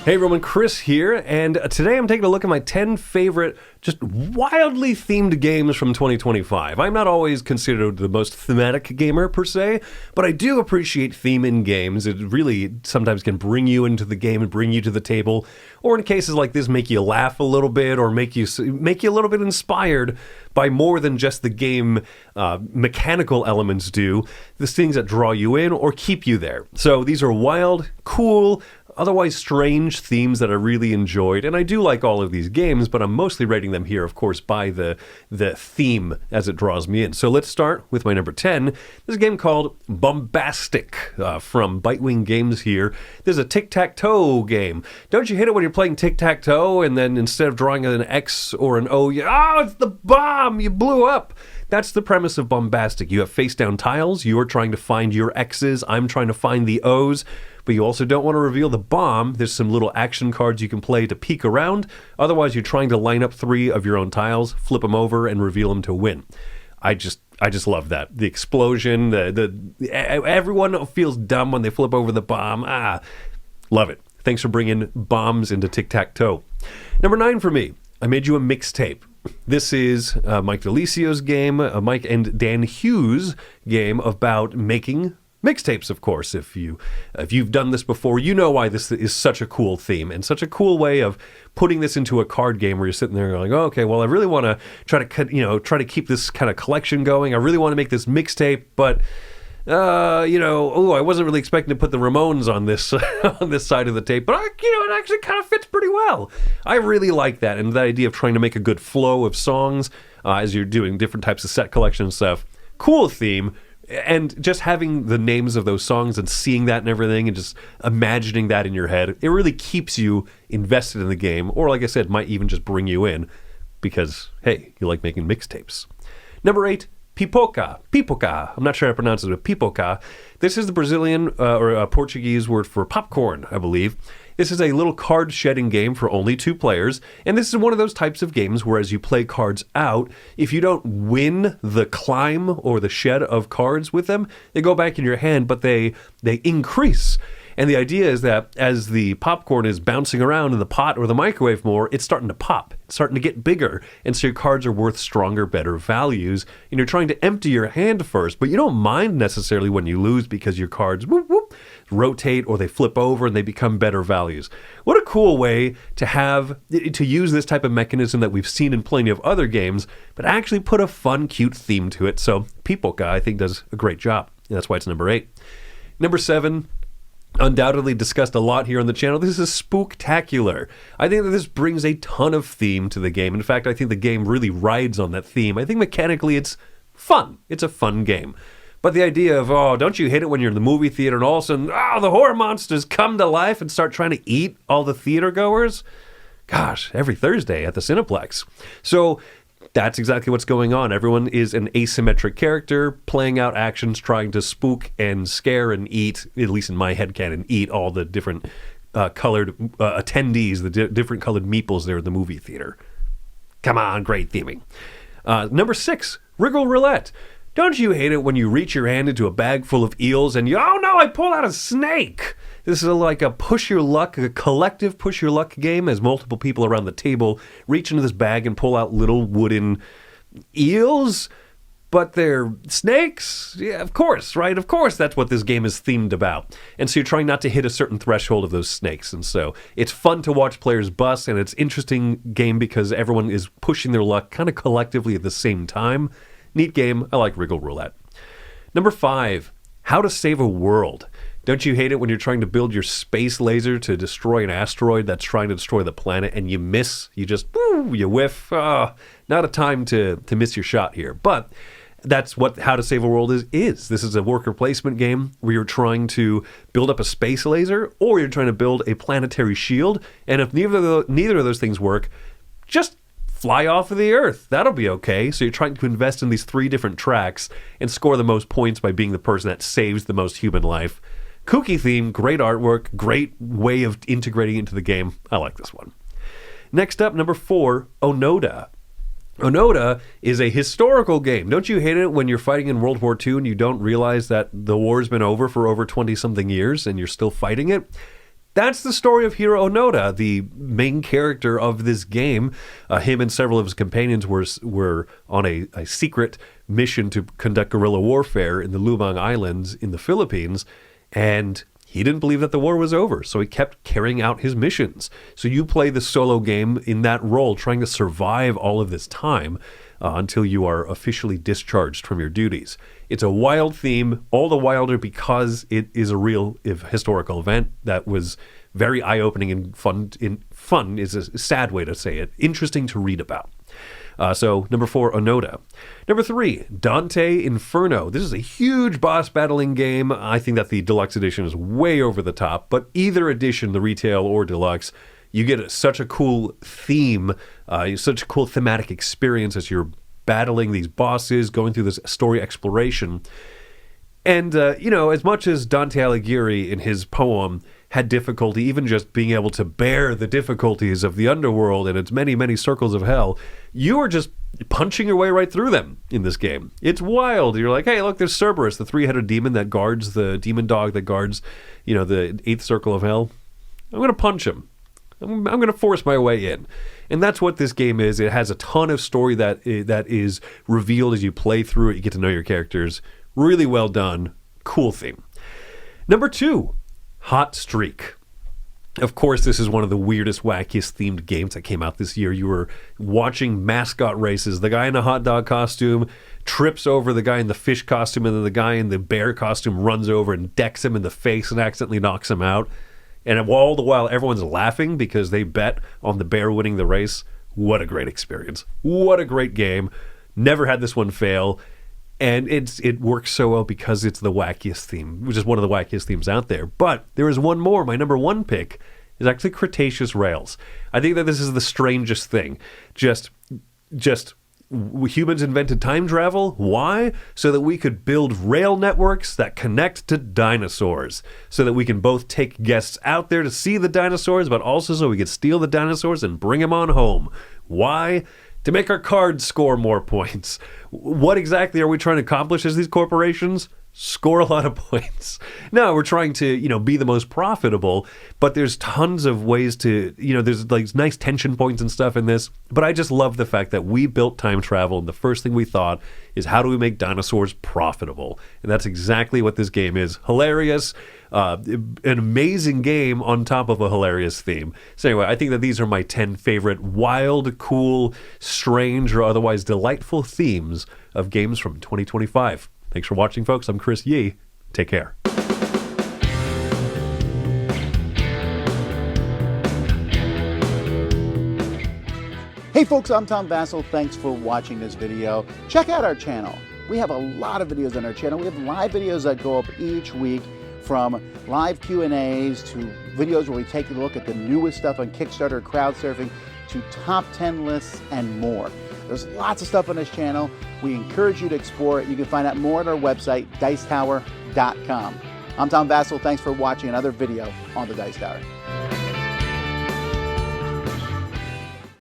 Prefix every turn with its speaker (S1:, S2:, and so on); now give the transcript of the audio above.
S1: Hey everyone, Chris here, and today I'm taking a look at my 10 favorite, just wildly themed games from 2025. I'm not always considered the most thematic gamer per se, but I do appreciate theme in games. It really sometimes can bring you into the game and bring you to the table, or in cases like this, make you laugh a little bit, or make you a little bit inspired by more than just the game mechanical elements do. There's things that draw you in or keep you there. So these are wild, cool, otherwise strange themes that I really enjoyed, and I do like all of these games, but I'm mostly rating them here, of course, by the theme as it draws me in. So let's start with my number 10. This is a game called Bombastic from Bitewing Games here. This is a tic-tac-toe game. Don't you hate it when you're playing tic-tac-toe, and then instead of drawing an X or an O, it's the bomb! You blew up! That's the premise of Bombastic. You have face-down tiles, you're trying to find your X's, I'm trying to find the O's, but you also don't want to reveal the bomb. There's some little action cards you can play to peek around. Otherwise, you're trying to line up 3 of your own tiles, flip them over, and reveal them to win. I just love that. The explosion, everyone feels dumb when they flip over the bomb. Love it. Thanks for bringing bombs into tic-tac-toe. Number 9 for me, I made you a mixtape. This is Mike DeLisio's game, Mike and Dan Hughes' game about making mixtapes, of course. If you've done this before, you know why this is such a cool theme and such a cool way of putting this into a card game where you're sitting there going, oh, okay, well, I really want to try to keep this kind of collection going. I really want to make this mixtape, but I wasn't really expecting to put the Ramones on this on this side of the tape, but it actually kind of fits pretty well. I really like that, and the idea of trying to make a good flow of songs as you're doing different types of set collection stuff. Cool theme. And just having the names of those songs and seeing that and everything and just imagining that in your head, it really keeps you invested in the game, or like I said, might even just bring you in because, hey, you like making mixtapes. Number 8, pipoca. Pipoca. I'm not sure how to pronounce it, but pipoca. This is the Brazilian or Portuguese word for popcorn, I believe. This is a little card shedding game for only 2 players, and this is one of those types of games where as you play cards out, if you don't win the climb or the shed of cards with them, they go back in your hand, but they increase. And the idea is that as the popcorn is bouncing around in the pot or the microwave more, it's starting to pop. It's starting to get bigger. And so your cards are worth stronger, better values. And you're trying to empty your hand first, but you don't mind necessarily when you lose because your cards rotate or they flip over and they become better values. What a cool way to use this type of mechanism that we've seen in plenty of other games, but actually put a fun, cute theme to it. So Pipoca, I think, does a great job. And that's why it's number 8. Number 7, undoubtedly discussed a lot here on the channel. This is Spooktacular. I think that this brings a ton of theme to the game. In fact, I think the game really rides on that theme. I think mechanically it's fun. It's a fun game. But the idea of, don't you hate it when you're in the movie theater and all of a sudden, the horror monsters come to life and start trying to eat all the theater goers? Gosh, every Thursday at the Cineplex. So that's exactly what's going on. Everyone is an asymmetric character playing out actions, trying to spook and scare and eat, at least in my headcanon, eat all the different colored attendees, the different colored meeples there in the movie theater. Come on, great theming. Number 6, rigor roulette. Don't you hate it when you reach your hand into a bag full of eels and I pull out a snake? This is like a collective push your luck game as multiple people around the table reach into this bag and pull out little wooden eels, but they're snakes? Yeah, of course, right? Of course that's what this game is themed about. And so you're trying not to hit a certain threshold of those snakes. And so it's fun to watch players bust, and it's an interesting game because everyone is pushing their luck kind of collectively at the same time. Neat game. I like rigor roulette. Number 5, how to save a world. Don't you hate it when you're trying to build your space laser to destroy an asteroid that's trying to destroy the planet and you miss? You just, you whiff. Not a time to miss your shot here. But that's what How to Save a World is. This is a worker placement game where you're trying to build up a space laser or you're trying to build a planetary shield. And if neither of those things work, just fly off of the Earth. That'll be okay. So you're trying to invest in these 3 different tracks and score the most points by being the person that saves the most human life. Kooky theme, great artwork, great way of integrating into the game. I like this one. Next up, number 4, Onoda. Onoda is a historical game. Don't you hate it when you're fighting in World War II and you don't realize that the war's been over for over 20-something years and you're still fighting it? That's the story of Hiro Onoda, the main character of this game. Him and several of his companions were on a secret mission to conduct guerrilla warfare in the Lubang Islands in the Philippines, and he didn't believe that the war was over, so he kept carrying out his missions. So you play the solo game in that role, trying to survive all of this time until you are officially discharged from your duties. It's a wild theme, all the wilder because it is a real historical event that was very eye-opening and fun. Fun is a sad way to say it. Interesting to read about. So, number 4, Onoda. Number 3, Dante Inferno. This is a huge boss battling game. I think that the deluxe edition is way over the top, but either edition, the retail or deluxe, you get such a cool theme, such a cool thematic experience as you're battling these bosses, going through this story exploration. And, as much as Dante Alighieri in his poem had difficulty even just being able to bear the difficulties of the underworld and its many, many circles of hell, you are just punching your way right through them in this game. It's wild. You're like, hey, look, there's Cerberus, the 3-headed demon that guards the demon dog that guards, the 8th circle of hell. I'm going to punch him. I'm going to force my way in. And that's what this game is. It has a ton of story that is revealed as you play through it. You get to know your characters. Really well done. Cool theme. Number 2, Hot Streak. Of course, this is one of the weirdest, wackiest themed games that came out this year. You were watching mascot races. The guy in a hot dog costume trips over the guy in the fish costume, and then the guy in the bear costume runs over and decks him in the face and accidentally knocks him out. And all the while, everyone's laughing because they bet on the bear winning the race. What a great experience. What a great game. Never had this one fail. And it works so well because it's the wackiest theme, which is one of the wackiest themes out there. But there is one more. My number 1 pick is actually Cretaceous Rails. I think that this is the strangest thing. Just humans invented time travel. Why? So that we could build rail networks that connect to dinosaurs. So that we can both take guests out there to see the dinosaurs, but also so we could steal the dinosaurs and bring them on home. Why? To make our cards score more points. What exactly are we trying to accomplish as these corporations? Score a lot of points. No, we're trying to, be the most profitable, but there's tons of ways to, there's like nice tension points and stuff in this. But I just love the fact that we built time travel, and the first thing we thought is how do we make dinosaurs profitable? And that's exactly what this game is. Hilarious, an amazing game on top of a hilarious theme. So anyway, I think that these are my 10 favorite wild, cool, strange, or otherwise delightful themes of games from 2025. Thanks for watching, folks. I'm Chris Yee. Take care.
S2: Hey folks, I'm Tom Vassell. Thanks for watching this video. Check out our channel. We have a lot of videos on our channel. We have live videos that go up each week, from live Q&As to videos where we take a look at the newest stuff on Kickstarter, crowd surfing, to top 10 lists and more. There's lots of stuff on this channel. We encourage you to explore it. You can find out more at our website, dicetower.com. I'm Tom Vassell. Thanks for watching another video on the Dice Tower.